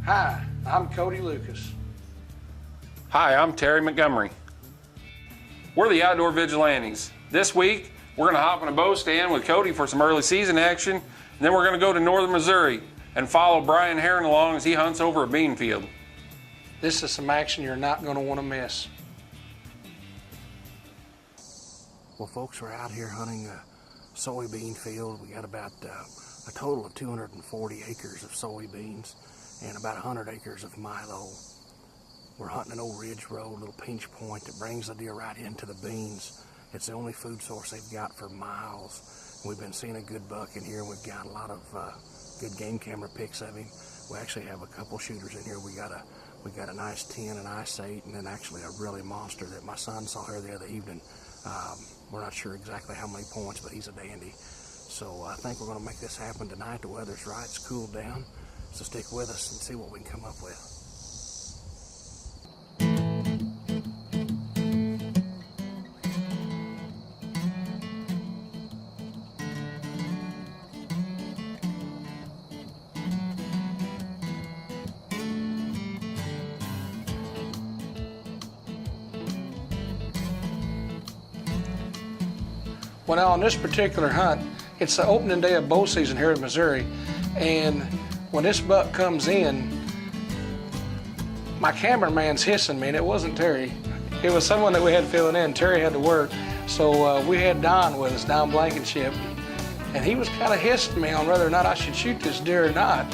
Hi, I'm Kody Lucas. Hi, I'm Terry Montgomery. We're the Outdoor Vigilantes. This week, we're going to hop on a bow stand with Kody for some early season action, and then we're going to go to northern Missouri and follow Brian Herron along as he hunts over a bean field. This is some action you're not going to want to miss. Well, folks, we're out here hunting a soybean field. We got about a total of 240 acres of soybeans and about 100 acres of milo. We're hunting an old ridge road, a little pinch point that brings the deer right into the beans. It's the only food source they've got for miles. We've been seeing a good buck in here, and we've got a lot of good game camera pics of him. We actually have a couple shooters in here. We got a nice 10, an ice 8, and then actually a really monster that my son saw here the other evening. We're not sure exactly how many points, but he's a dandy. So I think we're going to make this happen tonight. The weather's right, it's cooled down. So stick with us and see what we can come up with. Well, now on this particular hunt, it's the opening day of bow season here in Missouri, and when this buck comes in, my cameraman's hissing me, and it wasn't Terry. It was someone that we had filling in. Terry had to work, so we had Don with us, Don Blankenship, and he was kind of hissing me on whether or not I should shoot this deer or not.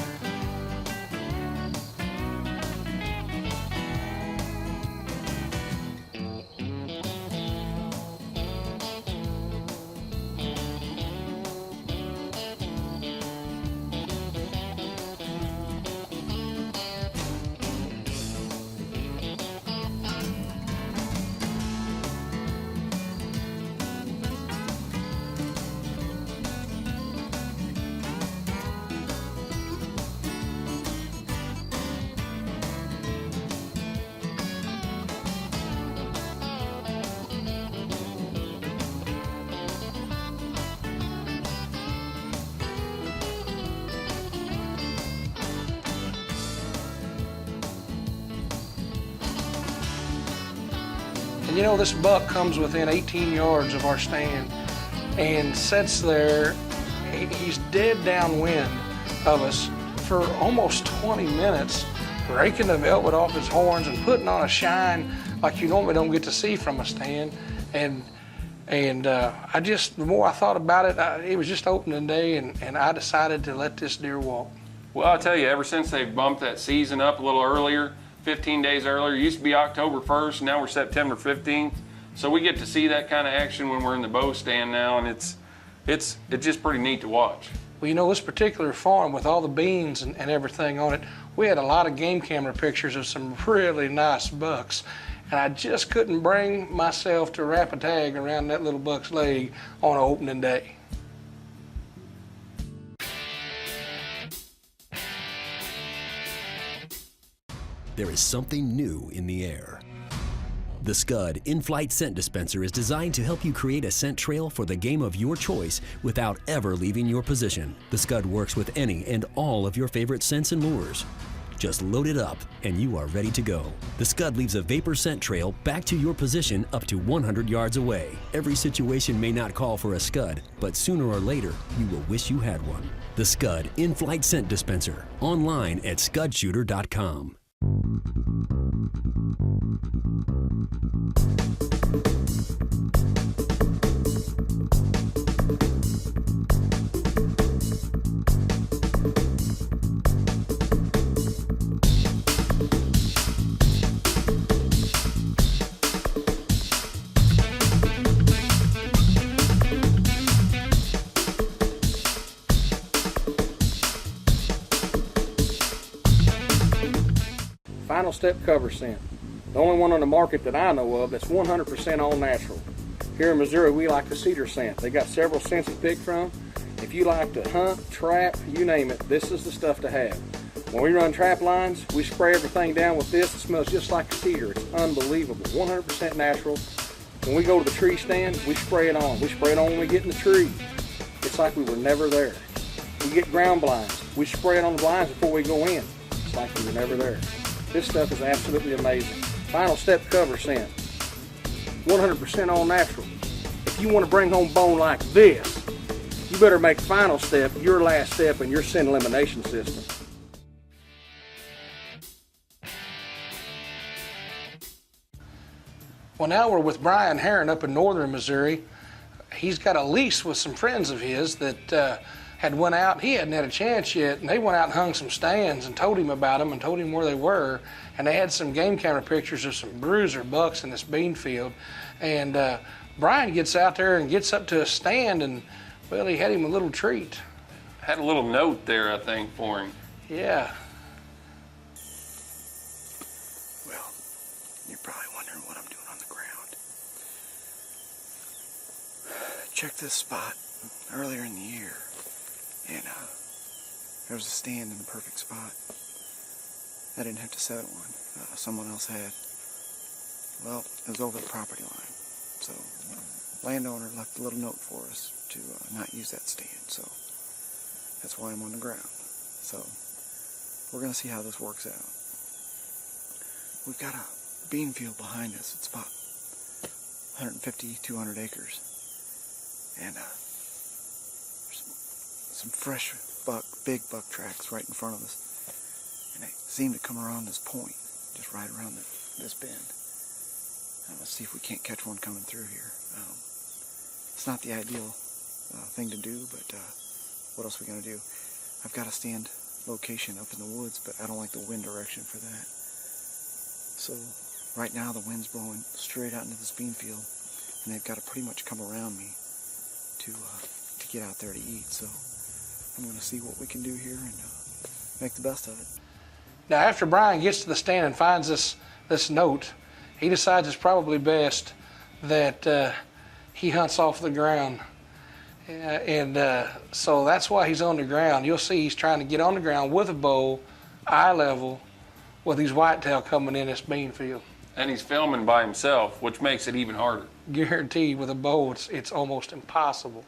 And you know, this buck comes within 18 yards of our stand and sits there. He's dead downwind of us for almost 20 minutes, raking the velvet off his horns and putting on a shine like you normally don't get to see from a stand. And the more I thought about it, it was just opening day, and I decided to let this deer walk. Well, I'll tell you, ever since they've bumped that season up a little earlier, 15 days earlier, it used to be October 1st, now we're September 15th. So we get to see that kind of action when we're in the bow stand now, and it's just pretty neat to watch. Well, you know, this particular farm with all the beans and everything on it, we had a lot of game camera pictures of some really nice bucks. And I just couldn't bring myself to wrap a tag around that little buck's leg on opening day. There is something new in the air. The Scud in-flight scent dispenser is designed to help you create a scent trail for the game of your choice without ever leaving your position. The Scud works with any and all of your favorite scents and lures. Just load it up and you are ready to go. The Scud leaves a vapor scent trail back to your position up to 100 yards away. Every situation may not call for a Scud, but sooner or later, you will wish you had one. The Scud in-flight scent dispenser, online at scudshooter.com. Final Step cover scent. The only one on the market that I know of that's 100% all natural. Here in Missouri, we like the cedar scent. They got several scents to pick from. If you like to hunt, trap, you name it, this is the stuff to have. When we run trap lines, we spray everything down with this. It smells just like cedar. It's unbelievable. 100% natural. When we go to the tree stand, we spray it on. We spray it on when we get in the tree. It's like we were never there. We get ground blinds. We spray it on the blinds before we go in. It's like you were never there. This stuff is absolutely amazing. Final Step cover scent, 100% all natural. If you want to bring home bone like this, you better make Final Step your last step in your scent elimination system. Well, now we're with Brian Herron up in northern Missouri. He's got a lease with some friends of his that had went out. He hadn't had a chance yet, and they went out and hung some stands and told him about them and told him where they were. And they had some game camera pictures of some bruiser bucks in this bean field. And Brian gets out there and gets up to a stand, and well, he had him a little treat. Had a little note there, I think, for him. Yeah. Well, you're probably wondering what I'm doing on the ground. Checked this spot earlier in the year, and there was a stand in the perfect spot. I didn't have to set one. Someone else had. Well, it was over the property line, so landowner left a little note for us to not use that stand, so that's why I'm on the ground. So we're going to see how this works out. We've got a bean field behind us. It's about 150, 200 acres. And there's some fresh big buck tracks right in front of us. And they seem to come around this point, just right around this bend. Let's see if we can't catch one coming through here. It's not the ideal thing to do, but what else are we going to do? I've got a stand location up in the woods, but I don't like the wind direction for that. So right now the wind's blowing straight out into this bean field, and they've got to pretty much come around me to get out there to eat. So I'm going to see what we can do here and make the best of it. Now, after Brian gets to the stand and finds this note, he decides it's probably best that he hunts off the ground. So that's why he's on the ground. You'll see he's trying to get on the ground with a bow, eye level, with these whitetail coming in this bean field. And he's filming by himself, which makes it even harder. Guaranteed, with a bow, it's almost impossible.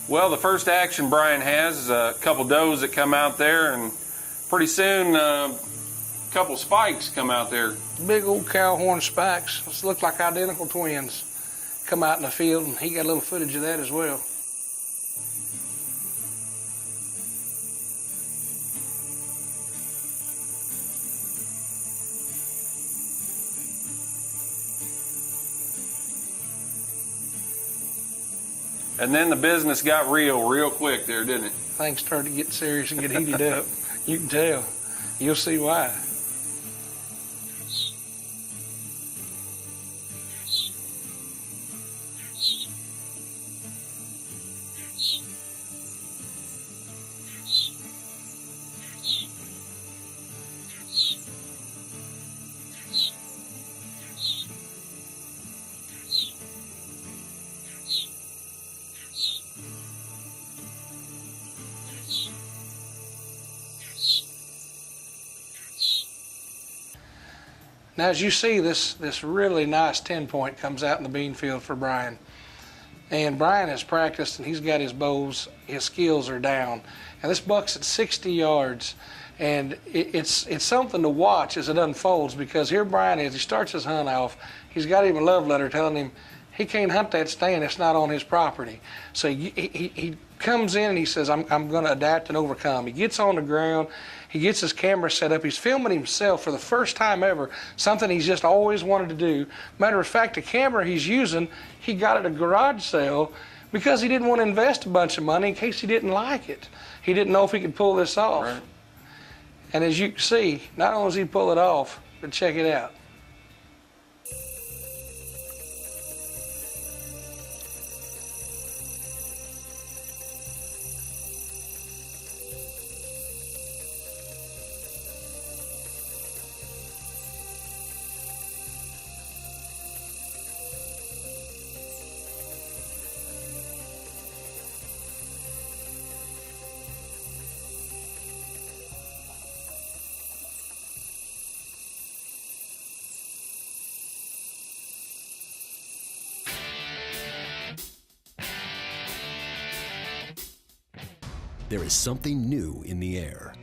Well, the first action Brian has is a couple does that come out there, and pretty soon a couple spikes come out there. Big old cow horn spikes. Those look like identical twins. Come out in the field, and he got a little footage of that as well. And then the business got real quick there, didn't it? Things started to get serious and get heated up. You can tell. You'll see why. Now, as you see, this really nice 10-point comes out in the bean field for Brian. And Brian has practiced, and he's got his bows. His skills are down. And this buck's at 60 yards. And it's something to watch as it unfolds, because here Brian is. He starts his hunt off. He's got him a love letter telling him he can't hunt that stand. It's not on his property. So he comes in and he says, I'm going to adapt and overcome. He gets on the ground. He gets his camera set up. He's filming himself for the first time ever, something he's just always wanted to do. Matter of fact, the camera he's using, he got at a garage sale because he didn't want to invest a bunch of money in case he didn't like it. He didn't know if he could pull this off. Right. And as you can see, not only does he pull it off, but check it out. There is something new in the air.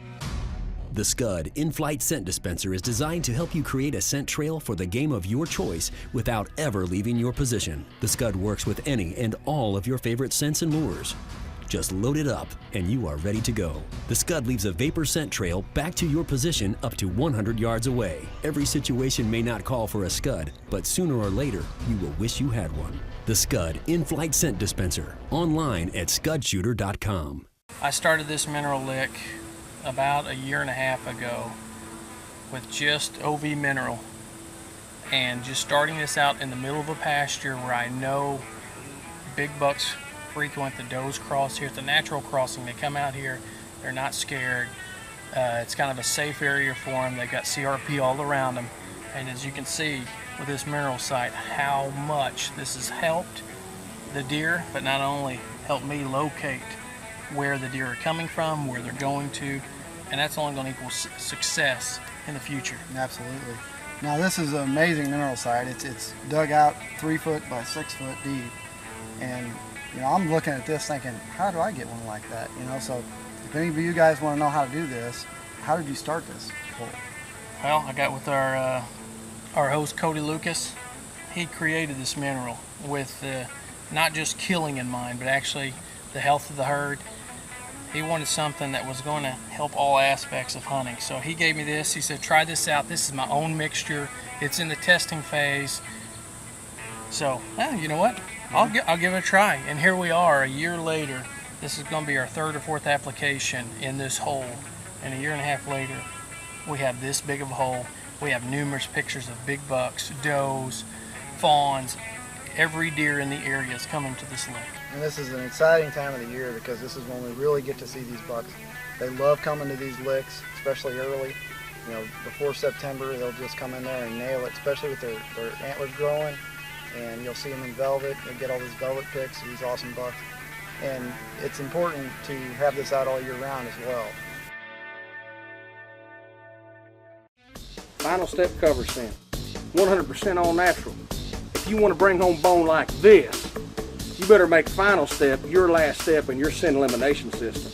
The Scud in-flight scent dispenser is designed to help you create a scent trail for the game of your choice without ever leaving your position. The Scud works with any and all of your favorite scents and lures. Just load it up and you are ready to go. The Scud leaves a vapor scent trail back to your position up to 100 yards away. Every situation may not call for a Scud, but sooner or later, you will wish you had one. The Scud in-flight scent dispenser, online at scudshooter.com. I started this mineral lick about 1.5 years ago with just OV mineral, and just starting this out in the middle of a pasture where I know big bucks frequent. The does cross here. It's a natural crossing. They come out here, they're not scared. It's kind of a safe area for them. They've got CRP all around them, and as you can see with this mineral site, how much this has helped the deer, but not only helped me locate where the deer are coming from, where they're going to, and that's only going to equal success in the future. Absolutely. Now this is an amazing mineral site. It's dug out 3 foot by 6 foot deep, and you know, I'm looking at this thinking, how do I get one like that? You know, so if any of you guys want to know how to do this, how did you start this hole? Well, I got with our host Kody Lucas. He created this mineral with not just killing in mind, but actually the health of the herd. He wanted something that was going to help all aspects of hunting. So he gave me this. He said, try this out. This is my own mixture. It's in the testing phase. So, you know what? I'll give it a try. And here we are, 1 year later. This is going to be our 3rd or 4th application in this hole. And 1.5 years later, we have this big of a hole. We have numerous pictures of big bucks, does, fawns. Every deer in the area is coming to this lake. And this is an exciting time of the year because this is when we really get to see these bucks. They love coming to these licks, especially early. You know, before September, they'll just come in there and nail it, especially with their antlers growing. And you'll see them in velvet. They get all these velvet pics of these awesome bucks. And it's important to have this out all year round as well. Final step cover scent, 100% all natural. If you want to bring home bone like this, you better make Final Step your last step in your scent elimination system.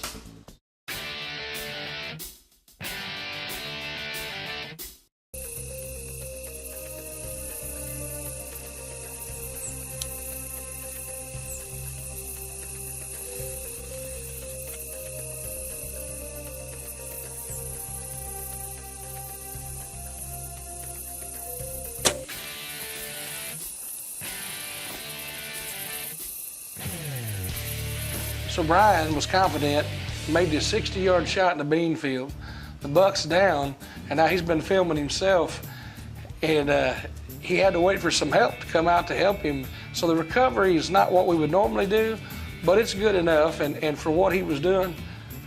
So Brian was confident, made this 60-yard shot in the bean field. The buck's down, and now he's been filming himself, and he had to wait for some help to come out to help him. So the recovery is not what we would normally do, but it's good enough, and for what he was doing,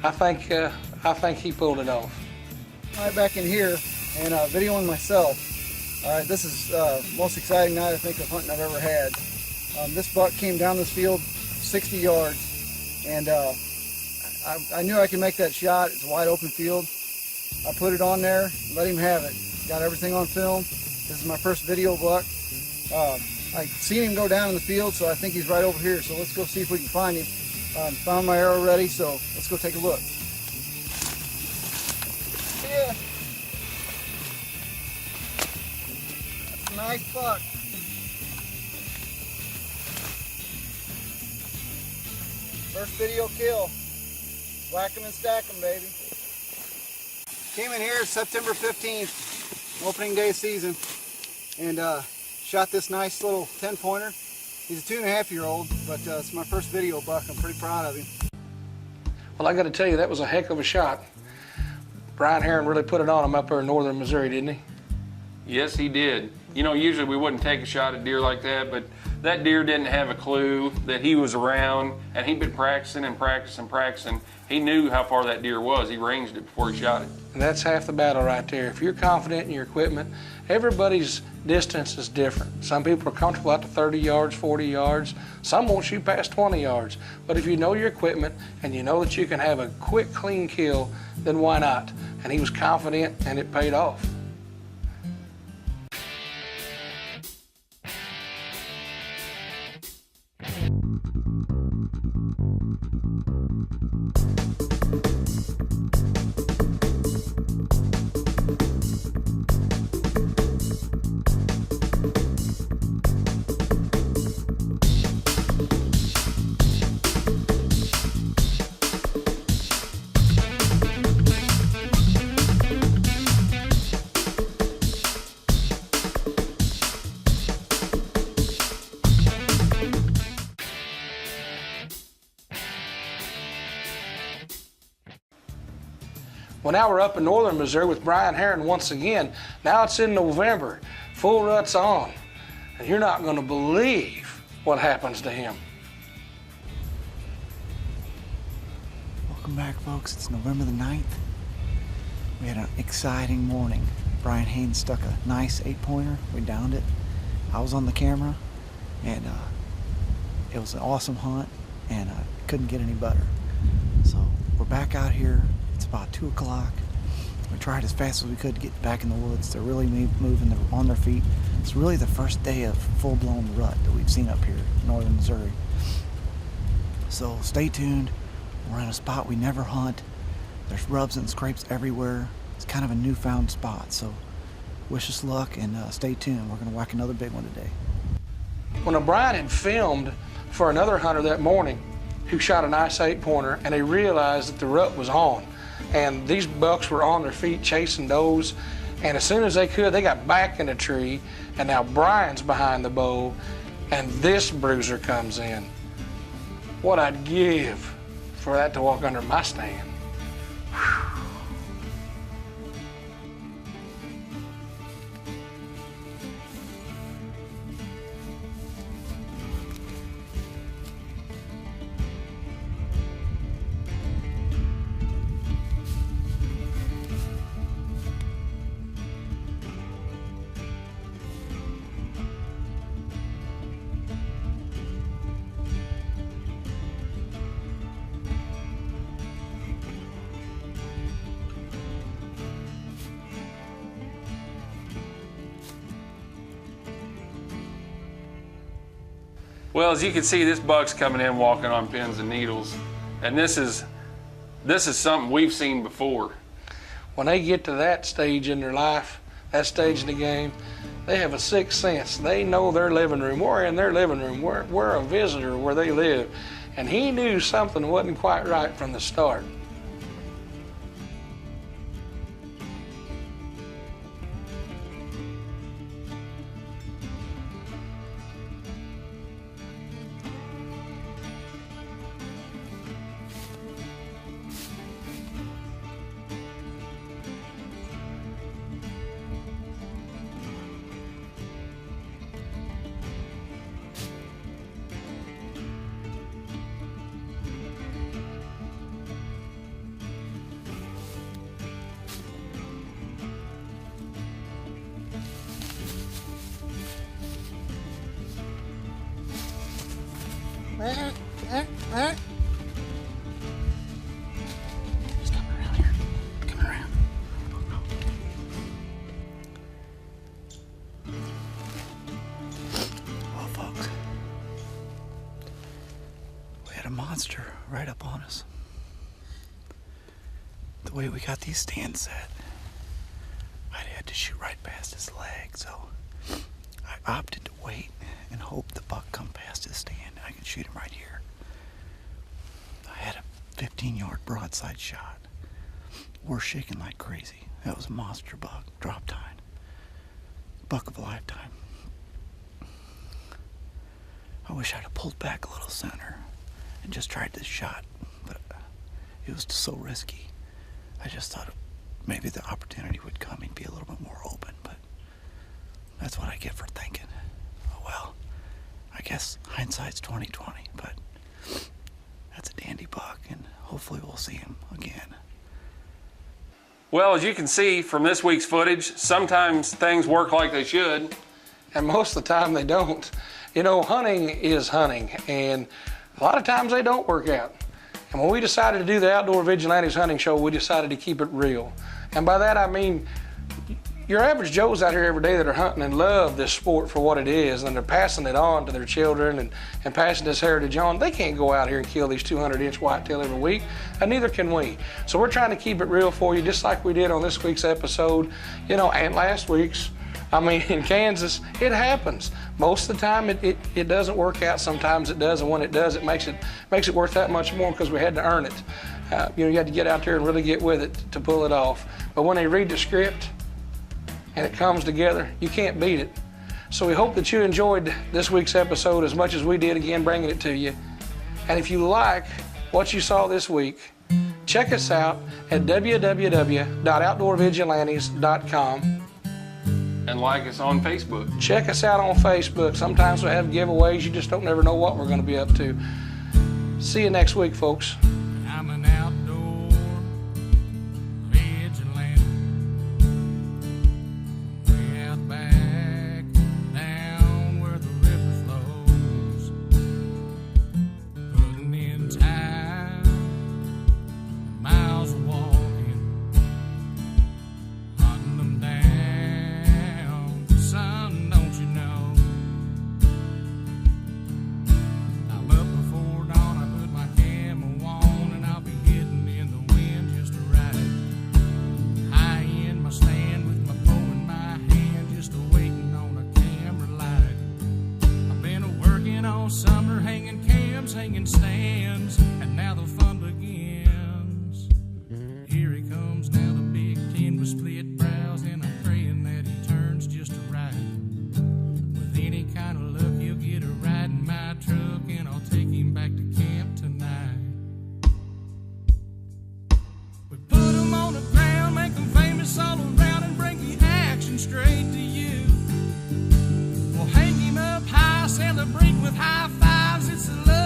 I think he pulled it off. All right, back in here and videoing myself. All right, this is the most exciting night I think of hunting I've ever had. This buck came down this field 60 yards. And I knew I could make that shot. It's a wide open field. I put it on there, let him have it. Got everything on film. This is my first video buck. I seen him go down in the field, so I think he's right over here. So let's go see if we can find him. Found my arrow ready, so let's go take a look. Yeah. That's a nice buck. First video kill. Whack 'em and stack 'em, baby. Came in here September 15th, opening day of season, and shot this nice little 10-pointer. He's a 2.5-year-old, but it's my first video buck. I'm pretty proud of him. Well, I got to tell you, that was a heck of a shot. Brian Herron really put it on him up there in northern Missouri, didn't he? Yes, he did. You know, usually we wouldn't take a shot at deer like that, but that deer didn't have a clue that he was around, and he'd been practicing and practicing and practicing. He knew how far that deer was. He ranged it before he shot it. And that's half the battle right there. If you're confident in your equipment, everybody's distance is different. Some people are comfortable out to 30 yards, 40 yards. Some won't shoot past 20 yards. But if you know your equipment and you know that you can have a quick, clean kill, then why not? And he was confident, and it paid off. Well, now we're up in northern Missouri with Brian Herron once again. Now it's in November, full rut's on, and you're not going to believe what happens to him. Welcome back, folks. It's November the 9th. We had an exciting morning. Brian Haynes stuck a nice 8-pointer. We downed it. I was on the camera, and it was an awesome hunt, and I couldn't get any better. So we're back out here. It's about 2 o'clock. We tried as fast as we could to get back in the woods. They're really moving on their feet. It's really the first day of full-blown rut that we've seen up here in northern Missouri. So stay tuned. We're in a spot we never hunt. There's rubs and scrapes everywhere. It's kind of a newfound spot. So wish us luck and stay tuned. We're going to whack another big one today. When O'Brien had filmed for another hunter that morning who shot a nice 8-pointer, and they realized that the rut was on. And these bucks were on their feet chasing does, and as soon as they could, they got back in the tree, and now Brian's behind the bow, and this bruiser comes in. What I'd give for that to walk under my stand. Whew. Well, as you can see, this buck's coming in walking on pins and needles, and this is something we've seen before. When they get to that stage in their life, that stage in the game, they have a sixth sense. They know their living room. We're in their living room. We're a visitor where they live. And he knew something wasn't quite right from the start. He's coming around here. Coming around. Well, folks, we had a monster right up on us. The way we got these stands set, I'd had to shoot right past his leg, so I opted to wait and hope the buck come past his stand and I can shoot him right here. 15-yard broadside shot. We're shaking like crazy. That was a monster buck, drop tine. Buck of a lifetime. I wish I'd have pulled back a little sooner and just tried this shot, but it was so risky. I just thought maybe the opportunity would come and be a little bit more open, but that's what I get for thinking. Oh well, I guess hindsight's 20/20, but that's a dandy buck, and hopefully we'll see him again. Well, as you can see from this week's footage, sometimes things work like they should. And most of the time they don't. You know, hunting is hunting, and a lot of times they don't work out. And when we decided to do the Outdoor Vigilantes hunting show, we decided to keep it real. And by that I mean, your average Joes out here every day that are hunting and love this sport for what it is, and they're passing it on to their children and passing this heritage on. They can't go out here and kill these 200-inch whitetail every week, and neither can we. So we're trying to keep it real for you, just like we did on this week's episode, you know, and last week's. I mean, in Kansas, it happens. Most of the time, it doesn't work out. Sometimes it does, and when it does, it makes it worth that much more because we had to earn it. You know, you had to get out there and really get with it to pull it off. But when they read the script and it comes together, you can't beat it. So we hope that you enjoyed this week's episode as much as we did, again, bringing it to you. And if you like what you saw this week, check us out at www.outdoorvigilantes.com. And like us on Facebook. Check us out on Facebook. Sometimes we have giveaways. You just don't never know what we're going to be up to. See you next week, folks. I'm an outdoor vigilante. Way out back, down where the river flows. Putting in time, miles of walking, hunting them down. Son, don't you know? I'm up before dawn, I put my camo on, and I'll be hitting in the wind just to ride. High in my stand with my bow in my hand, just waiting on a camera light. I've been working all summer, hanging cams, hanging stands, and now the fun begins. Here he comes now, the big 10 with split brows, and I'm praying that he turns just right. With any kind of luck, he'll get a ride in my truck, and I'll take him back to camp tonight. We put him on the ground, make him famous all around, and bring the action straight to you. We'll hang him up high, celebrate with high fives. It's a love